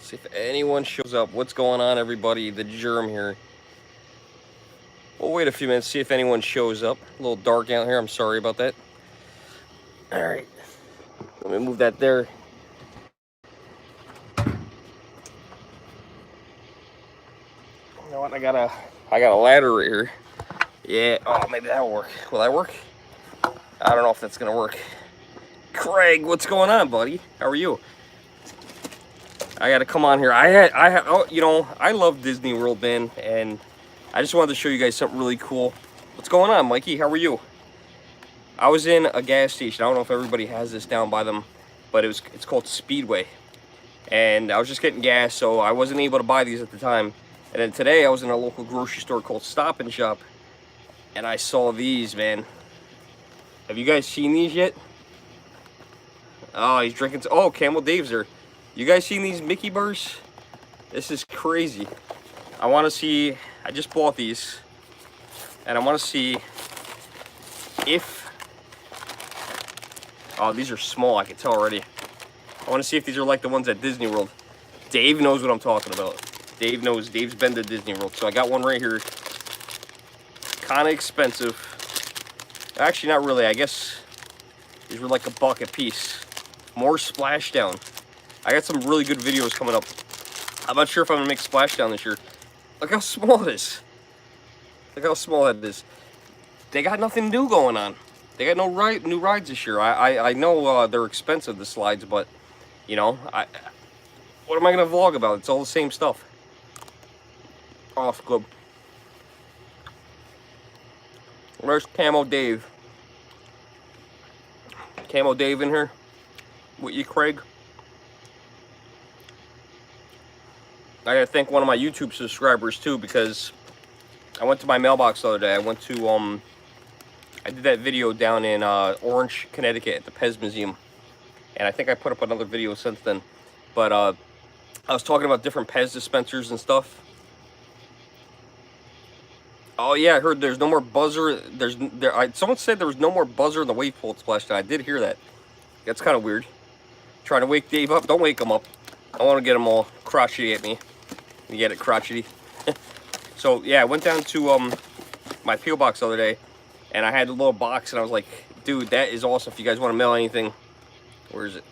See if anyone shows up. What's going on, everybody? The Germ here. We'll wait a few minutes, see if anyone shows up. A little dark out here. I'm sorry about that. All right. Let me move that there. You know what? I got a ladder right here. Yeah. Oh, maybe that'll work. Will that work? I don't know if that's gonna work. Craig, what's going on, buddy? How are you? I got to come on here. I love Disney World, man, and I just wanted to show you guys something really cool. What's going on, Mikey? How are you? I was in a gas station. I don't know if everybody has this down by them, but it's called Speedway, and I was just getting gas, so I wasn't able to buy these at the time. And then today I was in a local grocery store called Stop and Shop, and I saw these, man. Have you guys seen these yet? Oh, he's drinking. Oh, Camel Dave's there. You guys seen these Mickey bars? This is crazy. I want to see. I just bought these, and I want to see if. Oh, these are small. I can tell already. I want to see if these are like the ones at Disney World. Dave knows what I'm talking about. Dave knows. Dave's been to Disney World, so I got one right here. Kind of expensive. Actually, not really. I guess these were like $1 a piece. More splashdown. I got some really good videos coming up. I'm not sure if I'm gonna make splashdown this year. Look how small it is. Look how small that is. They got nothing new going on. They got no new rides this year. I know they're expensive, the slides, but you know, what am I gonna vlog about? It's all the same stuff. Off club. Where's Camo Dave? Camo Dave in here with you, Craig? I gotta thank one of my YouTube subscribers too, because I went to my mailbox the other day. I went to I did that video down in Orange, Connecticut at the Pez Museum, and I think I put up another video since then. But I was talking about different Pez dispensers and stuff. Oh yeah, I heard there's no more buzzer. Someone said there was no more buzzer in the wave pool at Splashdown. I did hear that. That's kind of weird. Trying to wake Dave up. Don't wake him up. I want to get him all crotchety at me. You get it, crotchety. So yeah, I went down to my P.O. box the other day, and I had a little box, and I was like, dude, that is awesome. If you guys want to mail anything, where is it?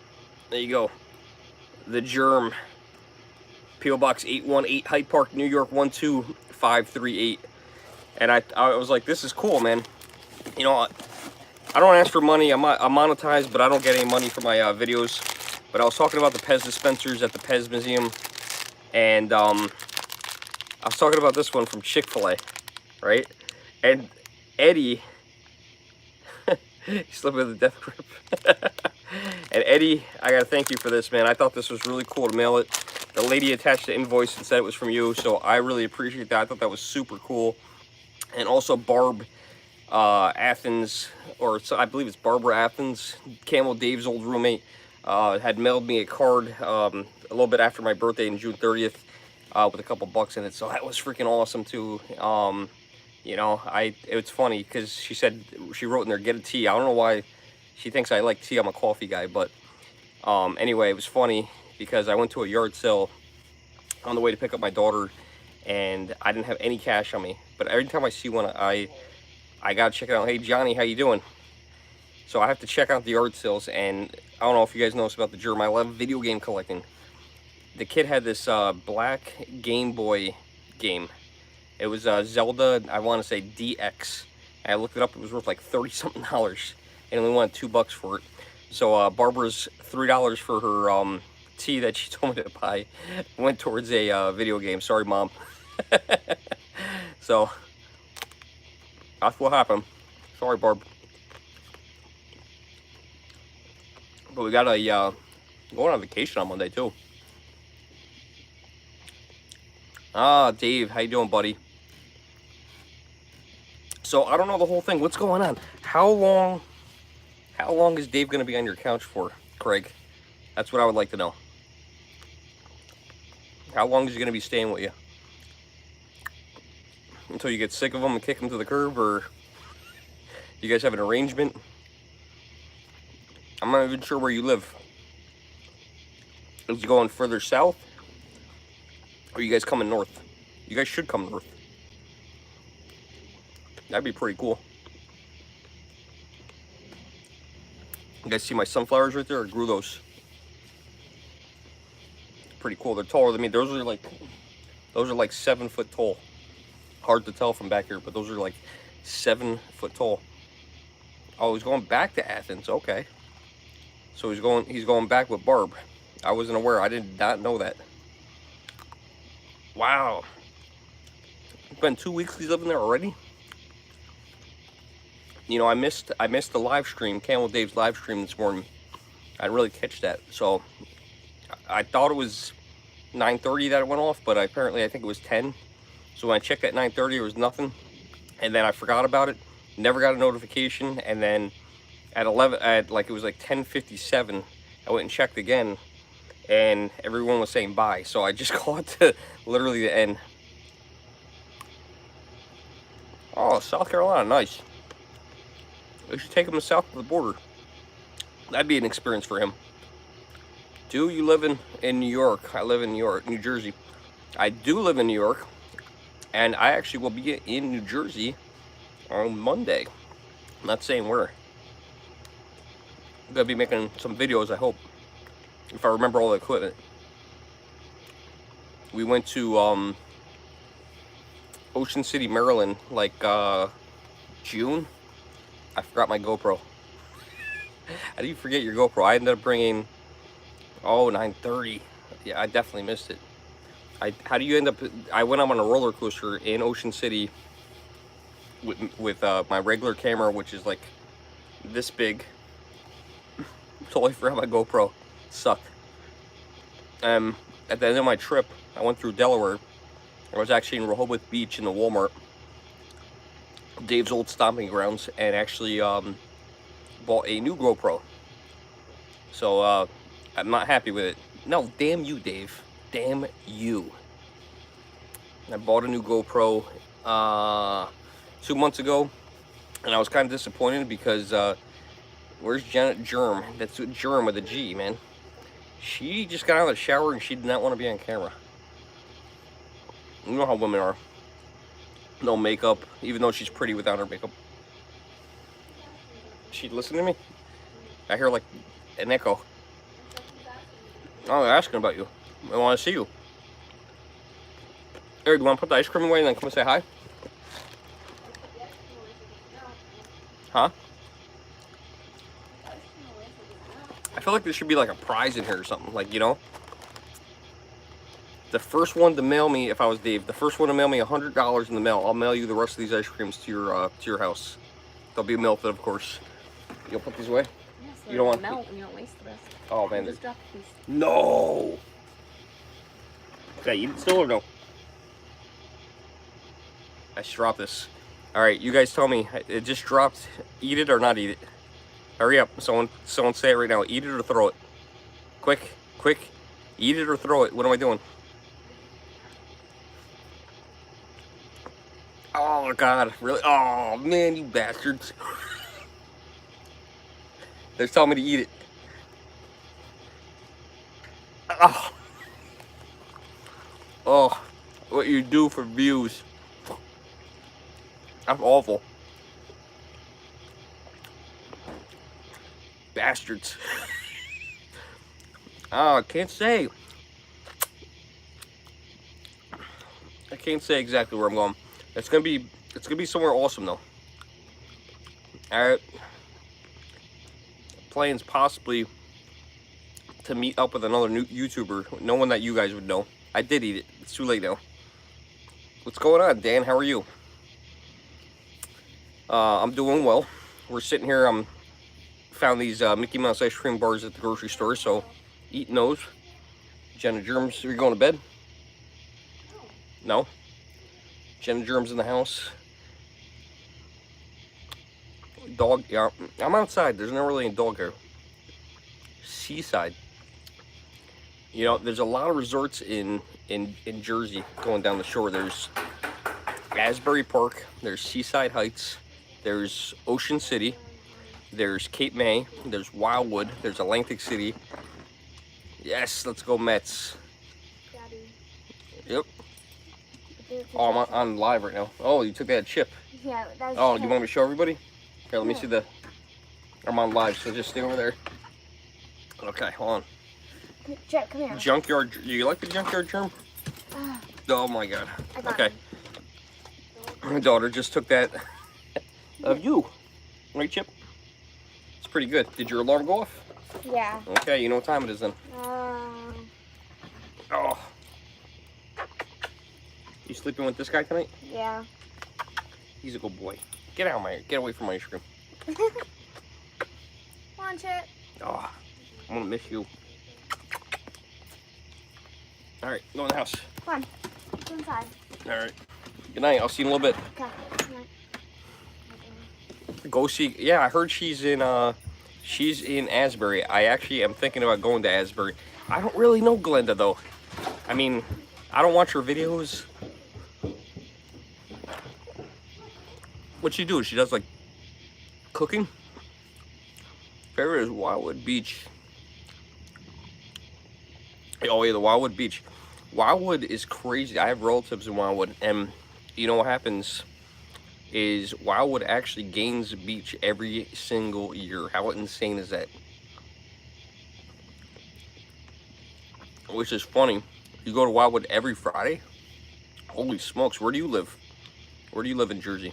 There you go. The Germ. P.O. Box 818, Hyde Park, New York 12538. And I was like, this is cool, man. You know, I don't ask for money. I'm monetized, but I don't get any money for my videos. But I was talking about the Pez dispensers at the Pez Museum, and I was talking about this one from Chick-fil-A, right? And Eddie, he's slipping with a death grip. And Eddie, I gotta thank you for this, man. I thought this was really cool to mail it. The lady attached the invoice and said it was from you, so I really appreciate that. I thought that was super cool. And also Barb Athens, or I believe it's Barbara Athens, Camel Dave's old roommate, had mailed me a card a little bit after my birthday on June 30th with a couple bucks in it. So that was freaking awesome too. You know, it's funny because she said, she wrote in there, get a tea. I don't know why she thinks I like tea. I'm a coffee guy, but anyway, it was funny because I went to a yard sale on the way to pick up my daughter, and I didn't have any cash on me. But every time I see one, I gotta check it out. Hey Johnny, how you doing? So I have to check out the yard sales, and I don't know if you guys know this about the Germ. I love video game collecting. The kid had this black Game Boy game. It was Zelda, I want to say DX. And I looked it up, it was worth like $30-something, and only wanted $2 for it. So Barbara's $3 for her tea that she told me to buy went towards a video game. Sorry, Mom. So that's what happened. Sorry, Barb. But we got going on vacation on Monday too. Ah, Dave, how you doing, buddy? So I don't know the whole thing. What's going on? How long is Dave gonna be on your couch for, Craig? That's what I would like to know. How long is he gonna be staying with you? Until you get sick of him and kick him to the curb, or you guys have an arrangement? I'm not even sure where you live. Is he going further south? Or you guys coming north? You guys should come north. That'd be pretty cool. You guys see my sunflowers right there? I grew those. Pretty cool. They're taller than me. Those are like 7 foot tall. Hard to tell from back here, but those are like 7 foot tall. Oh, he's going back to Athens. Okay. So he's going back with Barb. I wasn't aware. I did not know that. Wow. It's been 2 weeks he's living there already. You know, I missed the live stream, Camel Dave's live stream this morning. I didn't really catch that. So I thought it was 9:30 that it went off, but apparently I think it was 10. So when I checked at 9:30, it was nothing. And then I forgot about it. Never got a notification. And then at 11, it was like 10:57, I went and checked again, and everyone was saying bye. So I just called to literally the end. Oh, South Carolina, nice. We should take him to south of the border. That'd be an experience for him. Do you live in New York? I live in New York, New Jersey. I do live in New York, and I actually will be in New Jersey on Monday. I'm not saying where. I'm gonna be making some videos, I hope, if I remember all the equipment. We went to Ocean City, Maryland, like June. I forgot my GoPro. How do you forget your GoPro? I ended up bringing, 9:30. Yeah, I definitely missed it. How do you end up? I went on a roller coaster in Ocean City with my regular camera, which is like this big. Totally forgot my GoPro. Sucked. At the end of my trip, I went through Delaware. I was actually in Rehoboth Beach in the Walmart, Dave's old stomping grounds, and actually bought a new GoPro. So I'm not happy with it. No, damn you, Dave. Damn you. I bought a new GoPro 2 months ago, and I was kind of disappointed because where's Janet Germ? That's Germ with a G, man. She just got out of the shower and she did not want to be on camera. You know how women are. No makeup, even though she's pretty without her makeup. She'd listen to me. I hear like an echo. Oh, they're asking about you. I want to see you. Eric, you want to put the ice cream away and then come and say hi? Huh? I feel like there should be like a prize in here or something. Like, you know, the first one to mail me, if I was Dave, the first one to mail me $100 in the mail, I'll mail you the rest of these ice creams to your house. They'll be melted, of course. You'll put these away? Yes, you don't want melt and you don't waste the rest. Oh man, just drop a piece. No. Okay, eat it still or no? I should drop this. All right, you guys tell me. It just dropped. Eat it or not eat it? Hurry up! Someone say it right now. Eat it or throw it. Quick, quick. Eat it or throw it. What am I doing? Oh God, really? Oh man, you bastards! They're telling me to eat it. Oh. Oh, what you do for views. That's awful. Bastards. Oh, I can't say. I can't say exactly where I'm going. It's gonna be somewhere awesome though. Alright. Plans possibly to meet up with another new YouTuber, no one that you guys would know. I did eat it. It's too late now. What's going on, Dan? How are you? I'm doing well. We're sitting here. Found these Mickey Mouse ice cream bars at the grocery store, so eating those. Jenna Germs, are you going to bed? No? Jenna Germs in the house. Dog, yeah. I'm outside. There's not really a dog here. Seaside. You know, there's a lot of resorts in Jersey going down the shore. There's Asbury Park. There's Seaside Heights. There's Ocean City. There's Cape May. There's Wildwood. There's Atlantic City. Yes, let's go Mets. Daddy. Yep. Oh, I'm on live right now. Oh, you took that chip. Yeah, that's Oh, you want me to show everybody? Here, let me see the... I'm on live, so just stay over there. Okay, hold on. Chip, come here. Junkyard... You like the junkyard germ? Oh my god. Okay. My daughter just took that of you. Right, Chip? It's pretty good. Did your alarm go off? Yeah. Okay, you know what time it is then. Oh. You sleeping with this guy tonight? Yeah. He's a good boy. Get away from my ice cream. Come on, Chip. Oh, I'm gonna miss you. All right, go in the house. Come on. Go inside. All right. Good night. I'll see you in a little bit. Okay. Good night. Go see. Yeah, I heard she's in Asbury. I actually am thinking about going to Asbury. I don't really know Glenda though. I mean, I don't watch her videos. What she do? She does like cooking. Favorite is Wildwood Beach. Oh yeah, the Wildwood Beach. Wildwood is crazy. I have relatives in Wildwood, and you know what happens is Wildwood actually gains a beach every single year. How insane is that? Which is funny. You go to Wildwood every Friday? Holy smokes, where do you live? Where do you live in Jersey?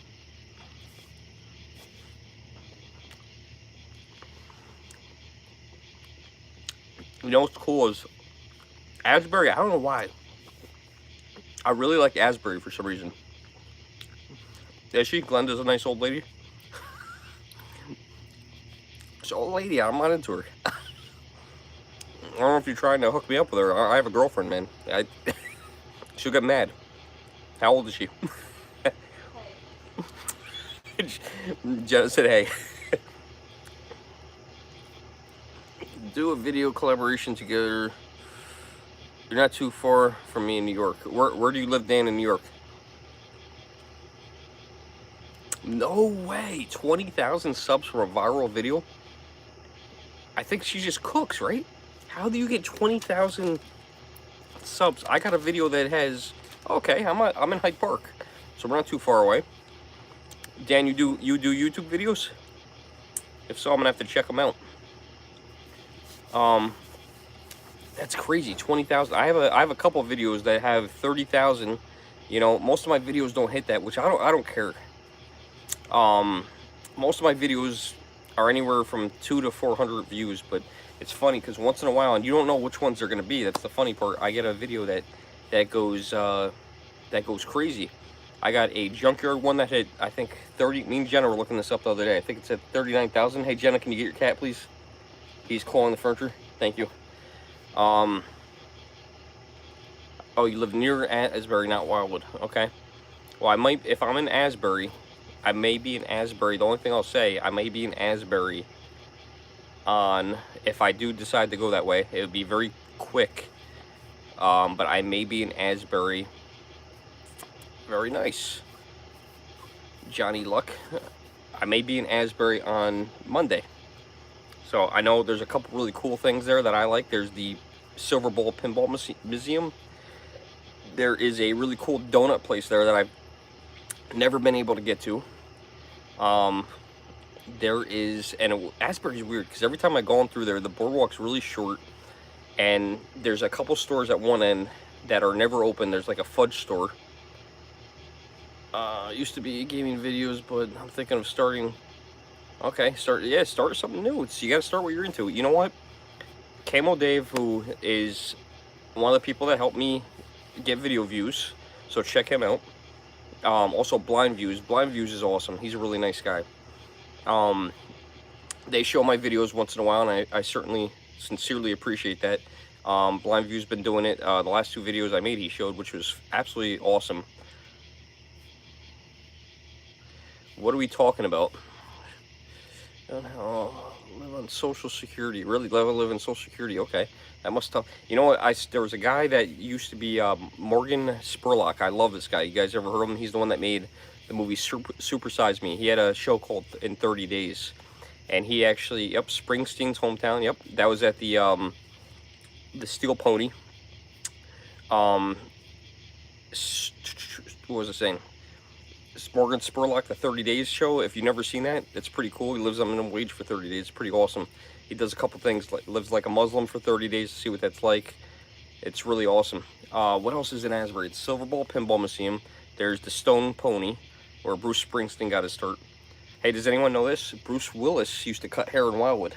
You know what's cool is Asbury, I don't know why. I really like Asbury for some reason. Is she? Glenda's a nice old lady. She's an old lady, I'm not into her. I don't know if you're trying to hook me up with her. I have a girlfriend, man. She'll get mad. How old is she? Jenna said, hey. Do a video collaboration together. You're not too far from me in New York. Where do you live, Dan, in New York? No way. 20,000 subs for a viral video? I think she just cooks, right? How do you get 20,000 subs? I got a video that has... Okay, I'm in Hyde Park, so we're not too far away. Dan, you do YouTube videos? If so, I'm gonna have to check them out. That's crazy. 20,000. I have a couple of videos that have 30,000. You know, most of my videos don't hit that, which I don't care. Most of my videos are anywhere from 200 to 400 views, but it's funny because once in a while, and you don't know which ones they're gonna be. That's the funny part. I get a video that goes crazy. I got a junkyard one that hit, I think, 30. Me and Jenna were looking this up the other day. I think it's at 39,000. Hey Jenna, can you get your cat, please? He's clawing the furniture. Thank you. Oh, you live near Asbury, not Wildwood. Okay. Well, I might, if I'm in Asbury, I may be in Asbury. The only thing I'll say, I may be in Asbury on, if I do decide to go that way, it would be very quick. But I may be in Asbury. Very nice. Johnny Luck. I may be in Asbury on Monday. So I know there's a couple really cool things there that I like. There's the Silver Bowl Pinball Museum. There is a really cool donut place there that I've never been able to get to. There is, and Asbury's weird because every time I go on through there, the boardwalk's really short, and there's a couple stores at one end that are never open. There's like a fudge store. Used to be gaming videos, but I'm thinking of starting. Okay, start something new. You gotta start what you're into. You know what? Camo Dave, who is one of the people that helped me get video views, so check him out. Also Blind Views. Blind Views is awesome. He's a really nice guy. They show my videos once in a while, and I certainly sincerely appreciate that. Blind View's been doing it. The last two videos I made he showed, which was absolutely awesome. What are we talking about? Live on Social Security. Really? Live on Social Security. Okay. That must have... You know what? There was a guy that used to be Morgan Spurlock. I love this guy. You guys ever heard of him? He's the one that made the movie Super Size Me. He had a show called In 30 Days. And he actually... Yep, Springsteen's hometown. Yep. That was at the Steel Pony. what was I saying? Morgan Spurlock, the 30 Days show. If you've never seen that, it's pretty cool. He lives on minimum wage for 30 days. It's pretty awesome. He does a couple things, like lives like a Muslim for 30 days to see what that's like. It's really awesome. What else is in Asbury? It's Silver Ball Pinball Museum. There's the Stone Pony, where Bruce Springsteen got his start. Hey, does anyone know this? Bruce Willis used to cut hair in Wildwood.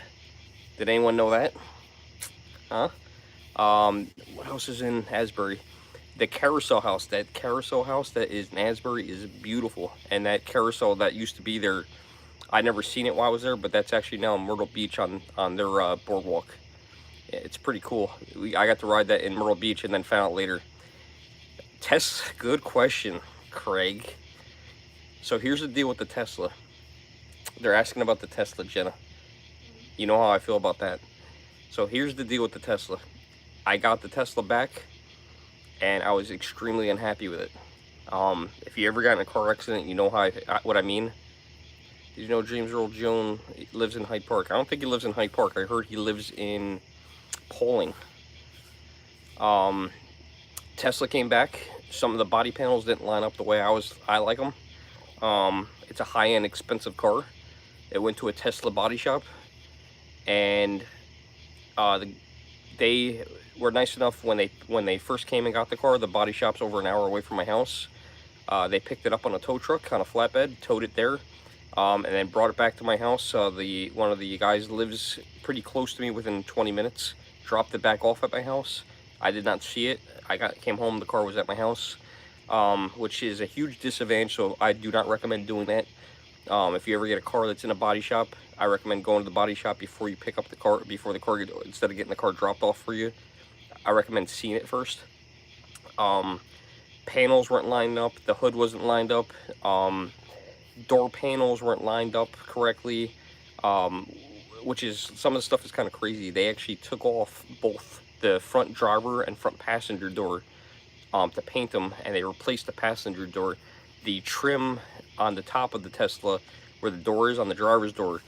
Did anyone know that? Huh? What else is in Asbury? The Carousel House. That Carousel House that is in Asbury is beautiful. And that carousel that used to be there, I never seen it while I was there, but that's actually now in Myrtle Beach on their boardwalk. It's pretty cool. I got to ride that in Myrtle Beach and then found out later. Good question, Craig. So here's the deal with the Tesla. They're asking about the Tesla, Jenna. You know how I feel about that. So here's the deal with the Tesla. I got the Tesla back, and I was extremely unhappy with it. If you ever got in a car accident, you know what I mean. Did you know James Earl Jones lives in Hyde Park? I don't think he lives in Hyde Park. I heard he lives in Poling. Tesla came back. Some of the body panels didn't line up the way I like them. It's a high-end, expensive car. It went to a Tesla body shop, and they were nice enough when they first came and got the car. The body shop's over an hour away from my house. They picked it up on a tow truck, on a flatbed, towed it there, and then brought it back to my house. One of the guys lives pretty close to me, within 20 minutes. Dropped it back off at my house. I did not see it. Came home, the car was at my house, which is a huge disadvantage, so I do not recommend doing that. If you ever get a car that's in a body shop, I recommend going to the body shop before you pick up the car, instead of getting the car dropped off for you. I recommend seeing it first. Panels weren't lined up, the hood wasn't lined up, door panels weren't lined up correctly, which is, some of the stuff is kind of crazy. They actually took off both the front driver and front passenger door to paint them, and they replaced the passenger door. The trim on the top of the Tesla, where the door is on the driver's door,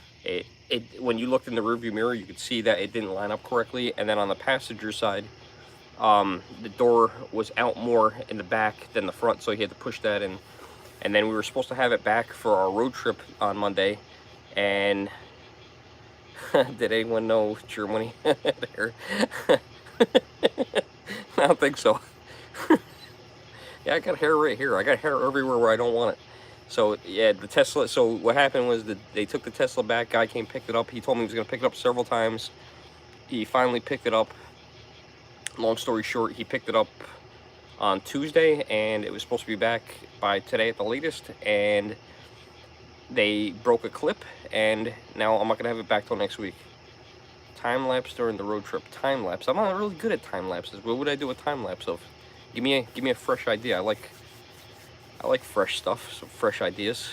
when you looked in the rearview mirror, you could see that it didn't line up correctly. And then on the passenger side, the door was out more in the back than the front, so he had to push that in. And then we were supposed to have it back for our road trip on Monday, and did anyone know Germany? There. I don't think so. Yeah, I got hair right here. I got hair everywhere where I don't want it. So yeah, the Tesla. So what happened was that they took the Tesla back. Guy came, picked it up. He told me he was going to pick it up several times. He finally picked it up. Long story short, he picked it up on Tuesday, and it was supposed to be back by today at the latest. And they broke a clip, and now I'm not gonna have it back till next week. Time lapse during the road trip. Time lapse. I'm not really good at time lapses. What would I do a time lapse of? Give me a fresh idea. I like fresh stuff, some fresh ideas.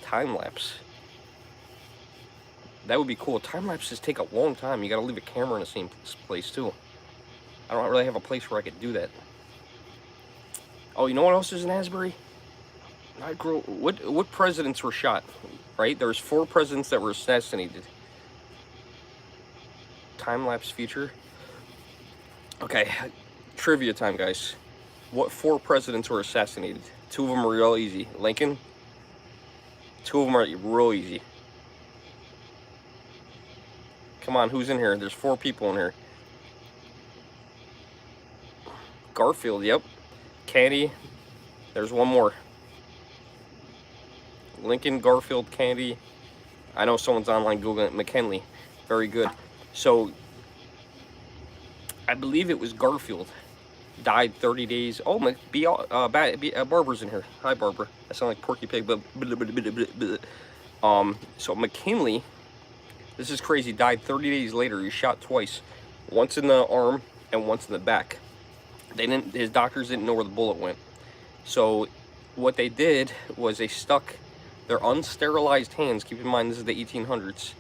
Time lapse. That would be cool. Time lapses take a long time. You gotta leave a camera in the same place too. I don't really have a place where I could do that. Oh, you know what else is in Asbury? What presidents were shot? Right? There's 4 presidents that were assassinated. Time lapse feature. Okay, trivia time, guys. What 4 presidents were assassinated? 2 of them are real easy. Lincoln. 2 of them are real easy. Come on, who's in here? There's 4 people in here. Garfield, yep. Kennedy. There's one more. Lincoln, Garfield, Kennedy. I know someone's online Googling it. McKinley. Very good. So, I believe it was Garfield. Died 30 days. Oh, Barbara's in here. Hi, Barbara. I sound like Porky Pig, but so McKinley, this is crazy, died 30 days later. He shot twice. Once in the arm and once in the back. His doctors didn't know where the bullet went. So what they did was they stuck their unsterilized hands, keep in mind this is the 1800s,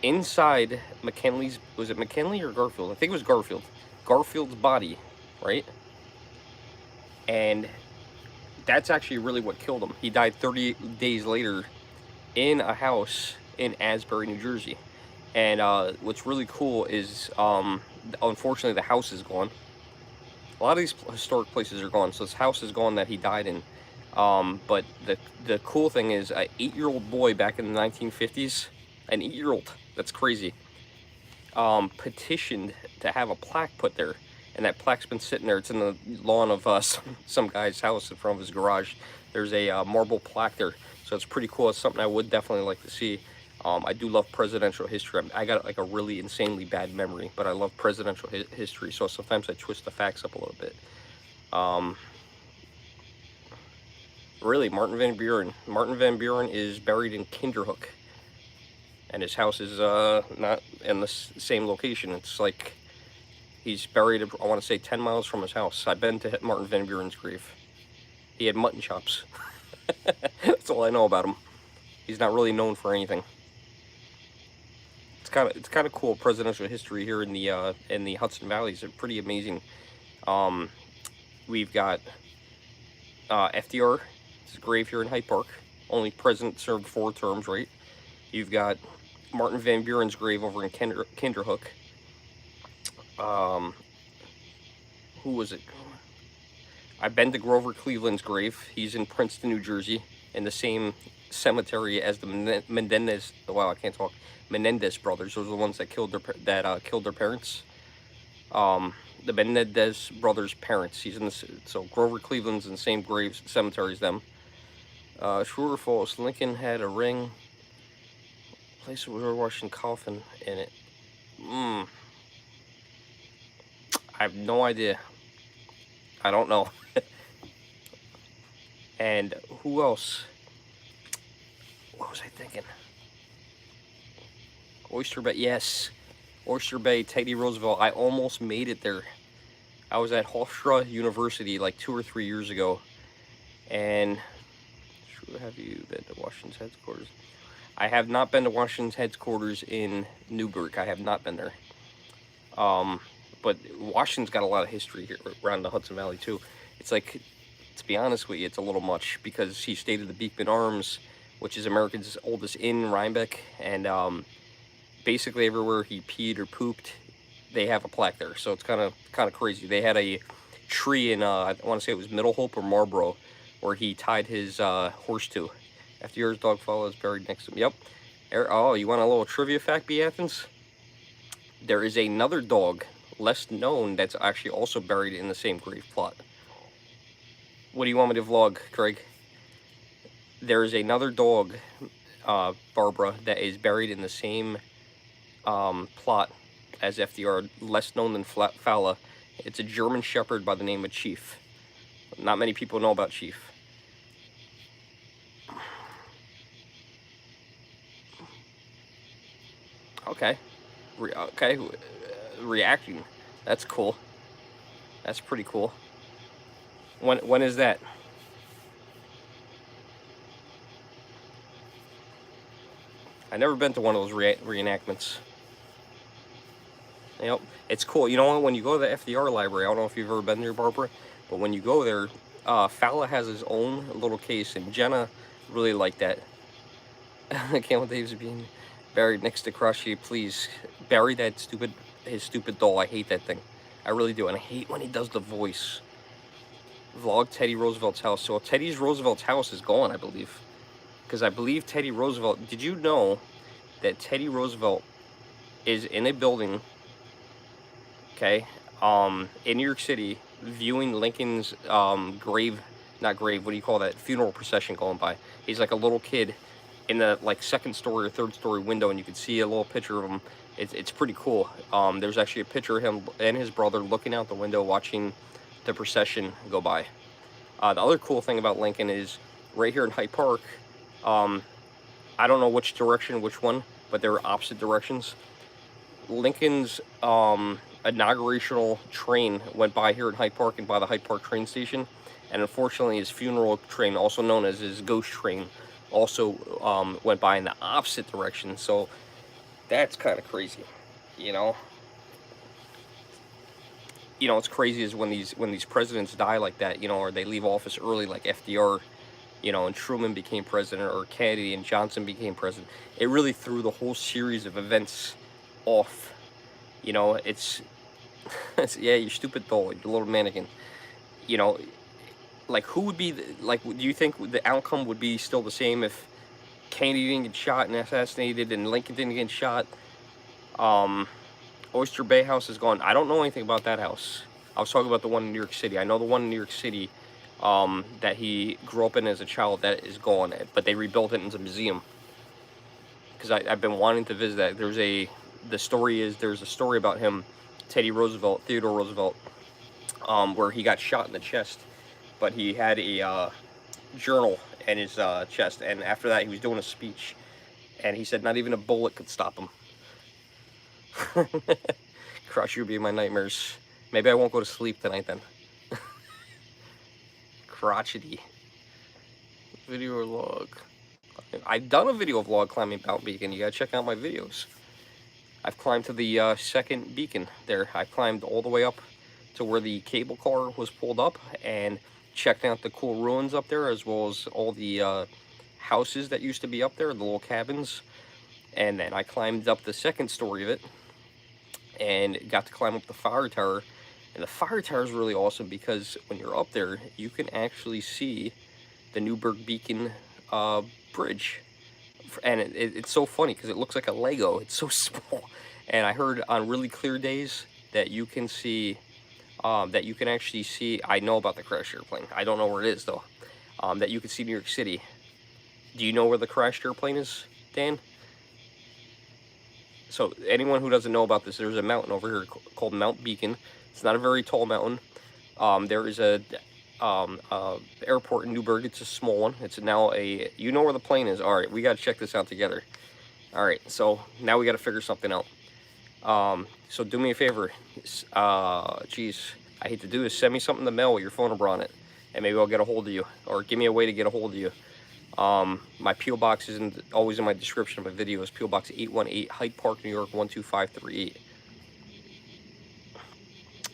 inside McKinley's, was it McKinley or Garfield? I think it was Garfield. Garfield's body, right? And that's actually really what killed him. He died 30 days later in a house in Asbury, New Jersey. And what's really cool is, unfortunately, the house is gone. A lot of these historic places are gone. So this house is gone that he died in. But the cool thing is, an 8-year-old boy back in the 1950s, an 8-year-old, that's crazy, petitioned to have a plaque put there. And that plaque's been sitting there. It's in the lawn of some guy's house in front of his garage. There's a marble plaque there. So it's pretty cool. It's something I would definitely like to see. I do love presidential history. I got like a really insanely bad memory, but I love presidential history. So sometimes I twist the facts up a little bit. Really, Martin Van Buren. Martin Van Buren is buried in Kinderhook. And his house is not in the same location. It's like he's buried, I want to say, 10 miles from his house. I've been to Martin Van Buren's grave. He had mutton chops. That's all I know about him. He's not really known for anything. It's kind of cool. Presidential history here in the Hudson Valley is pretty amazing. We've got FDR. His grave here in Hyde Park. Only president served 4 terms, right? You've got Martin Van Buren's grave over in Kinderhook. Who was it? I've been to Grover Cleveland's grave. He's in Princeton, New Jersey, in the same cemetery as the Menendez. Wow, I can't talk. Menendez brothers. Those are the ones that killed their parents. The Menendez brothers' parents. He's in the so Grover Cleveland's in the same grave cemetery as them. True or false? Lincoln had a ring. Place where we were washing coffin in it. I have no idea. I don't know. And who else? What was I thinking? Oyster Bay, yes. Oyster Bay, Teddy Roosevelt. I almost made it there. I was at Hofstra University like 2 or 3 years ago. And have you been to Washington's headquarters? I have not been to Washington's headquarters in Newburgh. I have not been there. But Washington's got a lot of history here around the Hudson Valley too. It's like, to be honest with you, it's a little much because he stayed at the Beekman Arms, which is America's oldest inn in Rhinebeck, and basically everywhere he peed or pooped, they have a plaque there. So it's kind of crazy. They had a tree in I want to say it was Middle Hope or Marlboro, where he tied his horse to. FDR's dog follow is buried next to him. Yep. Oh, you want a little trivia fact, B. Athens? There is another dog, less known, that's actually also buried in the same grave plot. What do you want me to vlog, Craig? There is another dog, Barbara, that is buried in the same plot as FDR, less known than Fowler. It's a German Shepherd by the name of Chief. Not many people know about Chief. Okay. Reacting. That's cool. That's pretty cool. When is that? I've never been to one of those reenactments. Yep. It's cool. You know what? When you go to the FDR library, I don't know if you've ever been there, Barbara, but when you go there, Fowler has his own little case, and Jenna really liked that. I can't believe he's being buried next to Crushy. Please bury his stupid doll. I hate that thing. I really do, and I hate when he does the voice. Vlog Teddy Roosevelt's house. So Teddy Roosevelt's house is gone, I believe, because I believe Teddy Roosevelt. Did you know that Teddy Roosevelt is in a building? Okay, in New York City, viewing Lincoln's grave, not grave, what do you call that? Funeral procession going by. He's like a little kid in the like 2nd story or 3rd story window, and you can see a little picture of him. It's pretty cool. There's actually a picture of him and his brother looking out the window watching the procession go by. The other cool thing about Lincoln is right here in Hyde Park, I don't know which direction, which one, but they're opposite directions. Lincoln's inaugurational train went by here in Hyde Park and by the Hyde Park train station, and unfortunately his funeral train, also known as his ghost train, also went by in the opposite direction. So that's kind of crazy, you know. You know, what's crazy is when these presidents die like that, you know, or they leave office early, like FDR, you know, and Truman became president, or Kennedy and Johnson became president. It really threw the whole series of events off. You know, it's Yeah, you stupid doll, you little mannequin. You know, like who would be like? Do you think the outcome would be still the same if Kennedy didn't get shot and assassinated, and Lincoln didn't get shot? Um, Oyster Bay House is gone. I don't know anything about that house. I was talking about the one in New York City. I know the one in New York City that he grew up in as a child, that is gone, but they rebuilt it into a museum. Because I've been wanting to visit that. There's a story about him, Theodore Roosevelt, where he got shot in the chest, but he had a journal in his chest, and after that he was doing a speech, and he said not even a bullet could stop him. Crush you be my nightmares. Maybe I won't go to sleep tonight then. Crotchety. Video log. I've done a video vlog climbing Mount Beacon. You gotta check out my videos. I've climbed to the second beacon there. I climbed all the way up to where the cable car was pulled up and checked out the cool ruins up there, as well as all the houses that used to be up there, the little cabins. And then I climbed up the second story of it and got to climb up the fire tower. And the fire tower is really awesome because when you're up there, you can actually see the Newburgh Beacon bridge. And it's so funny because it looks like a Lego. It's so small. And I heard on really clear days that you can see, that you can actually see, I know about the crashed airplane. I don't know where it is though. That you can see New York City. Do you know where the crashed airplane is, Dan? So anyone who doesn't know about this, there's a mountain over here called Mount Beacon. It's not a very tall mountain. There is a airport in Newburgh. It's a small one. It's now a, you know where the plane is. All right, we got to check this out together. All right, so now we got to figure something out. So do me a favor. Geez, I hate to do this. Send me something in the mail with your phone number on it, and maybe I'll get a hold of you, or give me a way to get a hold of you. My P.O. Box is always in my description of my videos. P.O. Box 818, Hyde Park, New York, 12538.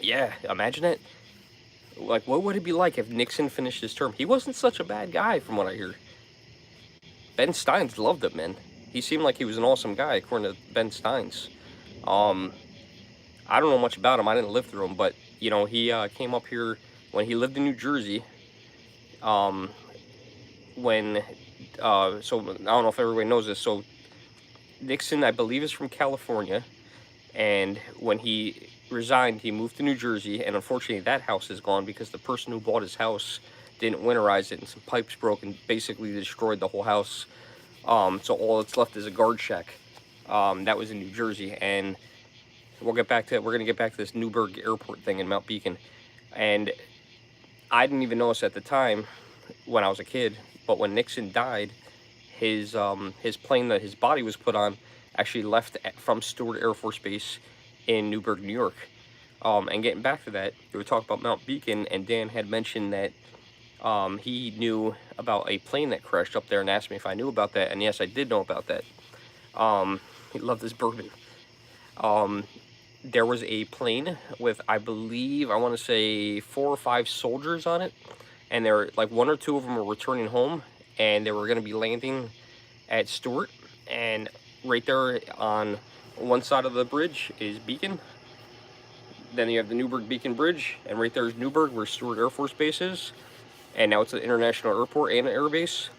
Yeah, imagine it. Like, what would it be like if Nixon finished his term? He wasn't such a bad guy, from what I hear. Ben Steins loved him, man. He seemed like he was an awesome guy, according to Ben Steins. I don't know much about him. I didn't live through him, but, you know, he came up here when he lived in New Jersey. So I don't know if everybody knows this. So Nixon, I believe, is from California, and when he resigned, he moved to New Jersey, and unfortunately that house is gone because the person who bought his house didn't winterize it, and some pipes broke and basically destroyed the whole house. So all that's left is a guard shack. That was in New Jersey, and we're gonna get back to this Newburgh Airport thing in Mount Beacon. And I didn't even notice at the time when I was a kid, but when Nixon died, his plane that his body was put on actually left from Stewart Air Force Base in Newburgh, New York. And getting back to that, we were talking about Mount Beacon, and Dan had mentioned that he knew about a plane that crashed up there and asked me if I knew about that, and yes, I did know about that. He loved his bourbon. There was a plane with, I believe, I want to say 4 or 5 soldiers on it, and there were like 1 or 2 of them were returning home, and they were going to be landing at Stewart, and right there on one side of the bridge is Beacon. Then you have the Newburgh Beacon Bridge, and right there is Newburgh, where Stewart Air Force Base is, and now it's an international airport and an air base.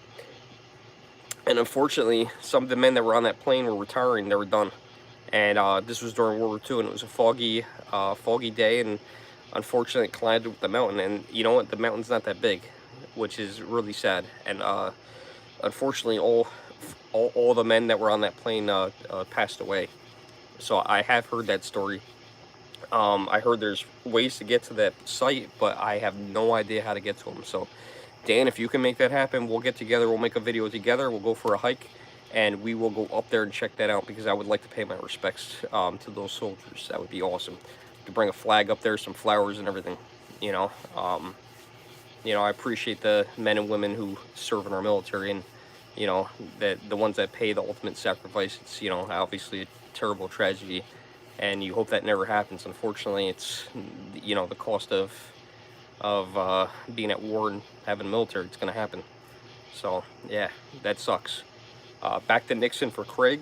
And unfortunately, some of the men that were on that plane were retiring. They were done. And this was during World War II, and it was a foggy day, and unfortunately it collided with the mountain. And you know what? The mountain's not that big, which is really sad. And unfortunately, all the men that were on that plane passed away. So I have heard that story. I heard there's ways to get to that site, but I have no idea how to get to them. So, Dan, if you can make that happen, we'll get together. We'll make a video together. We'll go for a hike, and we will go up there and check that out, because I would like to pay my respects to those soldiers. That would be awesome. To bring a flag up there, some flowers and everything. You know, I appreciate the men and women who serve in our military, and you know, that the ones that pay the ultimate sacrifice. It's, you know, obviously a terrible tragedy, and you hope that never happens. Unfortunately, it's, you know, the cost of being at war and having a military. It's going to happen. So yeah, that sucks. Back to Nixon for Craig.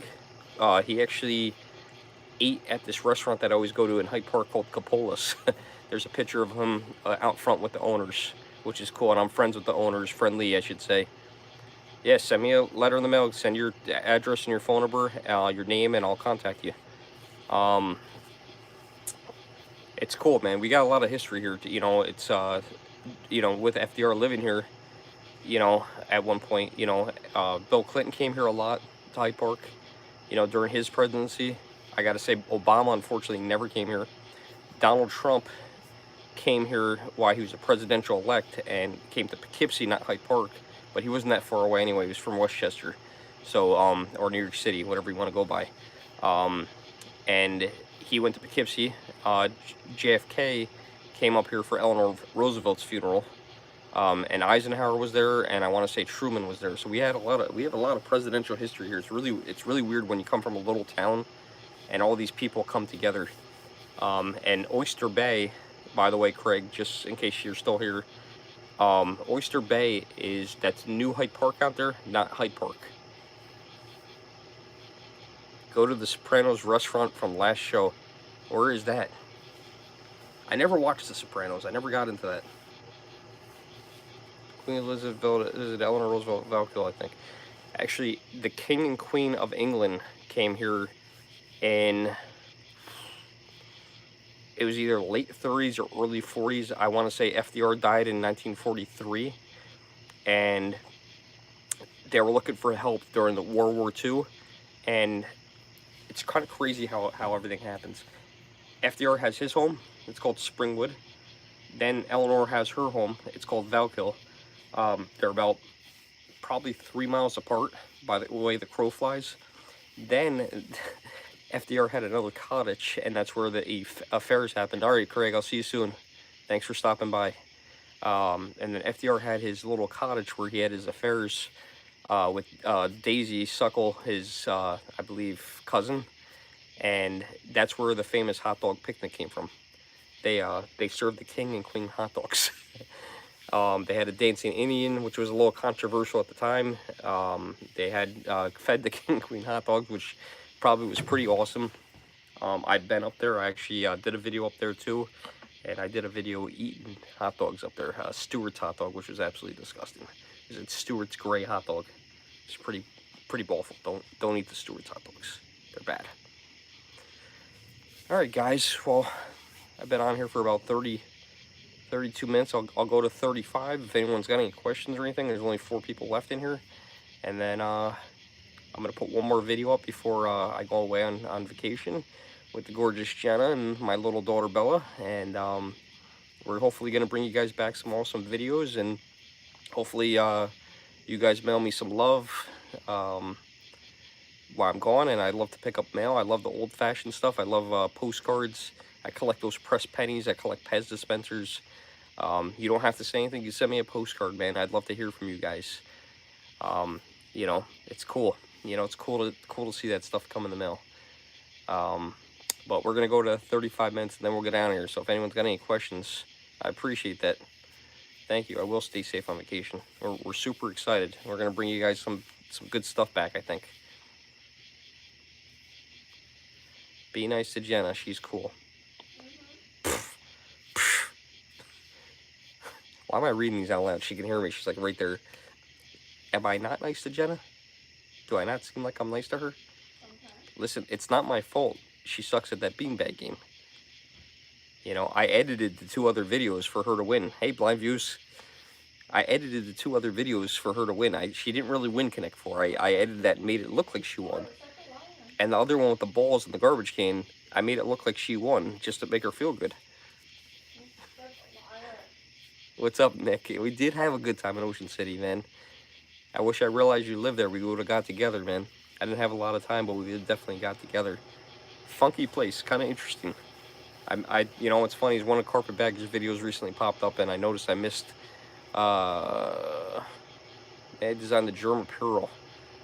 He actually ate at this restaurant that I always go to in Hyde Park called Capola's. There's a picture of him out front with the owners, which is cool, and I'm friends with the owners, friendly, I should say. Yeah, send me a letter in the mail, send your address and your phone number, your name, and I'll contact you. It's cool, man. We got a lot of history here. You know, it's, you know, with FDR living here, you know, at one point, you know, Bill Clinton came here a lot to Hyde Park, you know, during his presidency. I got to say, Obama, unfortunately, never came here. Donald Trump came here while he was a presidential elect and came to Poughkeepsie, not Hyde Park, but he wasn't that far away anyway. He was from Westchester, so, or New York City, whatever you want to go by. And he went to Poughkeepsie. JFK came up here for Eleanor Roosevelt's funeral, and Eisenhower was there, and I want to say Truman was there. So we have a lot of presidential history here. It's really weird when you come from a little town, and all these people come together. And Oyster Bay, by the way, Craig, just in case you're still here, Oyster Bay that's New Hyde Park out there, not Hyde Park. Go to the Sopranos restaurant from last show. Where is that? I never watched The Sopranos. I never got into that. Queen Elizabeth, is it Eleanor Roosevelt Valkill, I think. Actually, the King and Queen of England came here in, it was either late 30s or early 40s. I want to say FDR died in 1943. And they were looking for help during the World War II. And it's kind of crazy how everything happens. FDR has his home. It's called Springwood. Then Eleanor has her home. It's called Valkill. They're about probably 3 miles apart by the way the crow flies. Then FDR had another cottage, and that's where the affairs happened. All right, Craig, I'll see you soon. Thanks for stopping by. And then FDR had his little cottage where he had his affairs with Daisy Suckle, his, I believe, cousin. And that's where the famous hot dog picnic came from. They served the king and queen hot dogs. They had a dancing Indian, which was a little controversial at the time. They had fed the king and queen hot dogs, which probably was pretty awesome. I've been up there. I actually did a video up there too. And I did a video eating hot dogs up there. Stewart's hot dog, which was absolutely disgusting. It's Stewart's gray hot dog. It's pretty awful. Don't eat the Stewart's hot dogs. They're bad. All right, guys. Well, I've been on here for about 32 minutes. I'll go to 35. If anyone's got any questions or anything, there's only 4 people left in here. And then I'm going to put one more video up before I go away on vacation with the gorgeous Jenna and my little daughter Bella. And we're hopefully going to bring you guys back some awesome videos. And hopefully you guys mail me some love while I'm gone. And I love to pick up mail. I love the old-fashioned stuff. I love postcards. I collect those pressed pennies. I collect Pez dispensers. You don't have to say anything. You send me a postcard, man. I'd love to hear from you guys. You know, it's cool. You know, it's cool to see that stuff come in the mail. But we're going to go to 35 minutes, and then we'll get down here. So if anyone's got any questions, I appreciate that. Thank you. I will stay safe on vacation. We're super excited. We're going to bring you guys some good stuff back, I think. Be nice to Jenna. She's cool. Why am I reading these out loud? She can hear me. She's like right there. Am I not nice to Jenna? Do I not seem like I'm nice to her? Okay. Listen, it's not my fault. She sucks at that beanbag game. You know, I edited the 2 other videos for her to win. Hey, Blind Views. I edited the 2 other videos for her to win. She didn't really win Connect 4. I edited that and made it look like she won. And the other one with the balls and the garbage can, I made it look like she won just to make her feel good. What's up, Nick? We did have a good time in Ocean City, man. I wish I realized you lived there. We would have got together, man. I didn't have a lot of time, but we definitely got together. Funky place, kind of interesting. You know, what's funny is one of Carpetbagger's videos recently popped up, and I noticed I missed. I designed the German Pearl.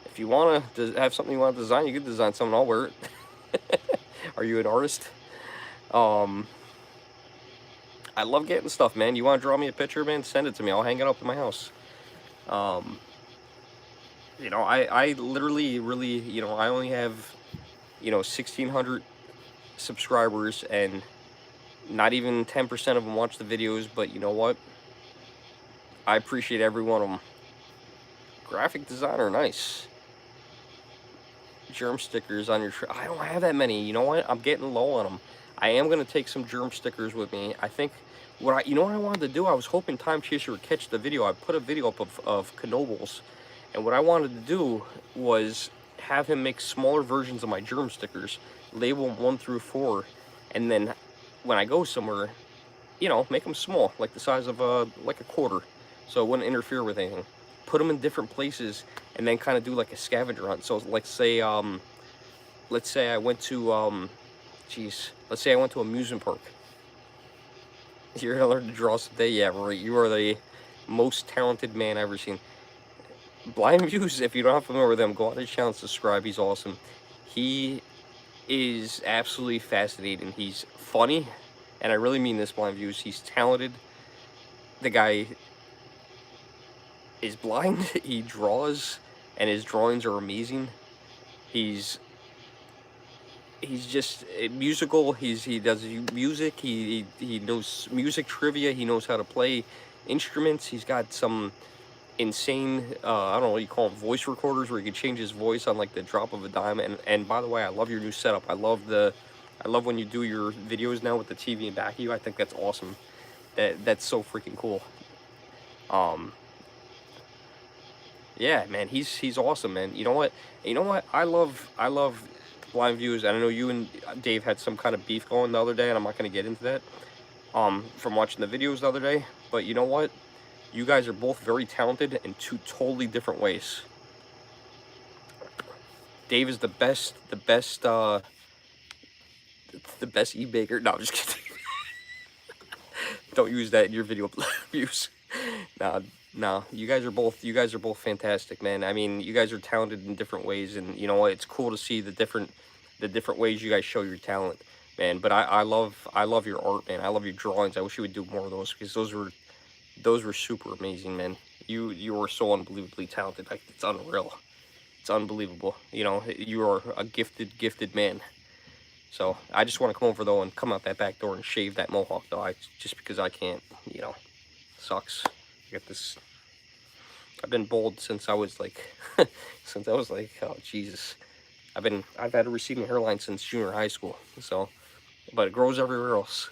If you want to have something you want to design, you can design something. I'll wear it. Are you an artist? I love getting stuff, man. You want to draw me a picture, man? Send it to me. I'll hang it up in my house. You know, I literally, really, you know, I only have, you know, 1,600 subscribers, and not even 10% of them watch the videos, but you know what? I appreciate every one of them. Graphic designer, nice. Germ stickers on your I don't have that many. You know what? I'm getting low on them. I am going to take some germ stickers with me. I think you know what I wanted to do? I was hoping Time Chaser would catch the video. I put a video up of Knoebels, and what I wanted to do was have him make smaller versions of my germ stickers, label them 1 through 4, and then when I go somewhere, you know, make them small, like the size of like a quarter, so it wouldn't interfere with anything. Put them in different places, and then kind of do like a scavenger hunt. So like say, let's say I went to, let's say I went to amusement park. You're gonna learn to draw someday, yeah, right. You are the most talented man I've ever seen. Blind Views, if you're not familiar with him, go on his channel, subscribe. He's awesome. He is absolutely fascinating. He's funny, and I really mean this, Blind Views. He's talented. The guy is blind. He draws, and his drawings are amazing. He's just musical. He does music. He knows music trivia. He knows how to play instruments. He's got some insane I don't know what you call them, voice recorders, where he can change his voice on like the drop of a dime. And by the way, I love your new setup. I love when you do your videos now with the TV in back of you. I think that's awesome. That's so freaking cool. Yeah, man, he's awesome, man. You know what? I love Blind Views. And I know you and Dave had some kind of beef going the other day, and I'm not going to get into that from watching the videos the other day. But you know what? You guys are both very talented in 2 totally different ways. Dave is the best e-baker. No, I'm just kidding. Don't use that in your video views. No, you guys are both fantastic, man. I mean, you guys are talented in different ways, and you know what? It's cool to see the different ways you guys show your talent, man. But I love your art, man. I love your drawings. I wish you would do more of those, because those were super amazing, man. You were so unbelievably talented. Like, it's unreal. It's unbelievable. You know, you are a gifted man. So I just want to come over though and come out that back door and shave that mohawk though. Just because I can't, you know, sucks. I got this. I've been bald since I was like, oh Jesus. I've had a receding hairline since junior high school. So, but it grows everywhere else.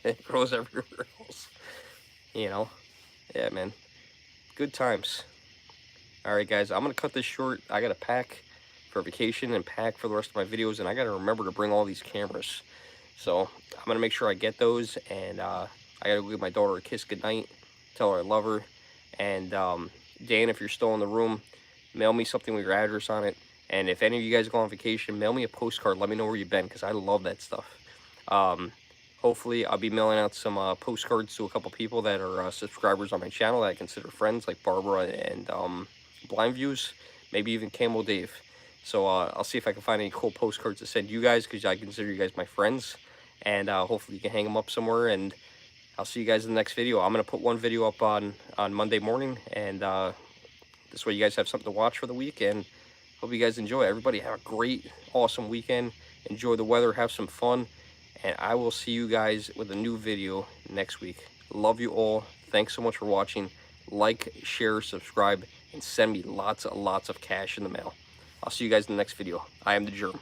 It grows everywhere else. You know, yeah, man. Good times. All right, guys, I'm gonna cut this short. I gotta pack for vacation and pack for the rest of my videos, and I gotta remember to bring all these cameras. So I'm gonna make sure I get those, and I gotta go give my daughter a kiss goodnight, tell her I love her. And Dan, if you're still in the room, mail me something with your address on it. And if any of you guys go on vacation, mail me a postcard. Let me know where you've been, because I love that stuff. Hopefully I'll be mailing out some postcards to a couple people that are subscribers on my channel that I consider friends, like Barbara and Blind Views, maybe even Camel Dave. So I'll see if I can find any cool postcards to send you guys, because I consider you guys my friends. And hopefully you can hang them up somewhere, and I'll see you guys in the next video. I'm going to put one video up on Monday morning, and this way you guys have something to watch for the week, and hope you guys enjoy. Everybody have a great, awesome weekend. Enjoy the weather, have some fun, and I will see you guys with a new video next week. Love you all. Thanks so much for watching. Like, share, subscribe, and send me lots of cash in the mail. I'll see you guys in the next video. I am the Germ.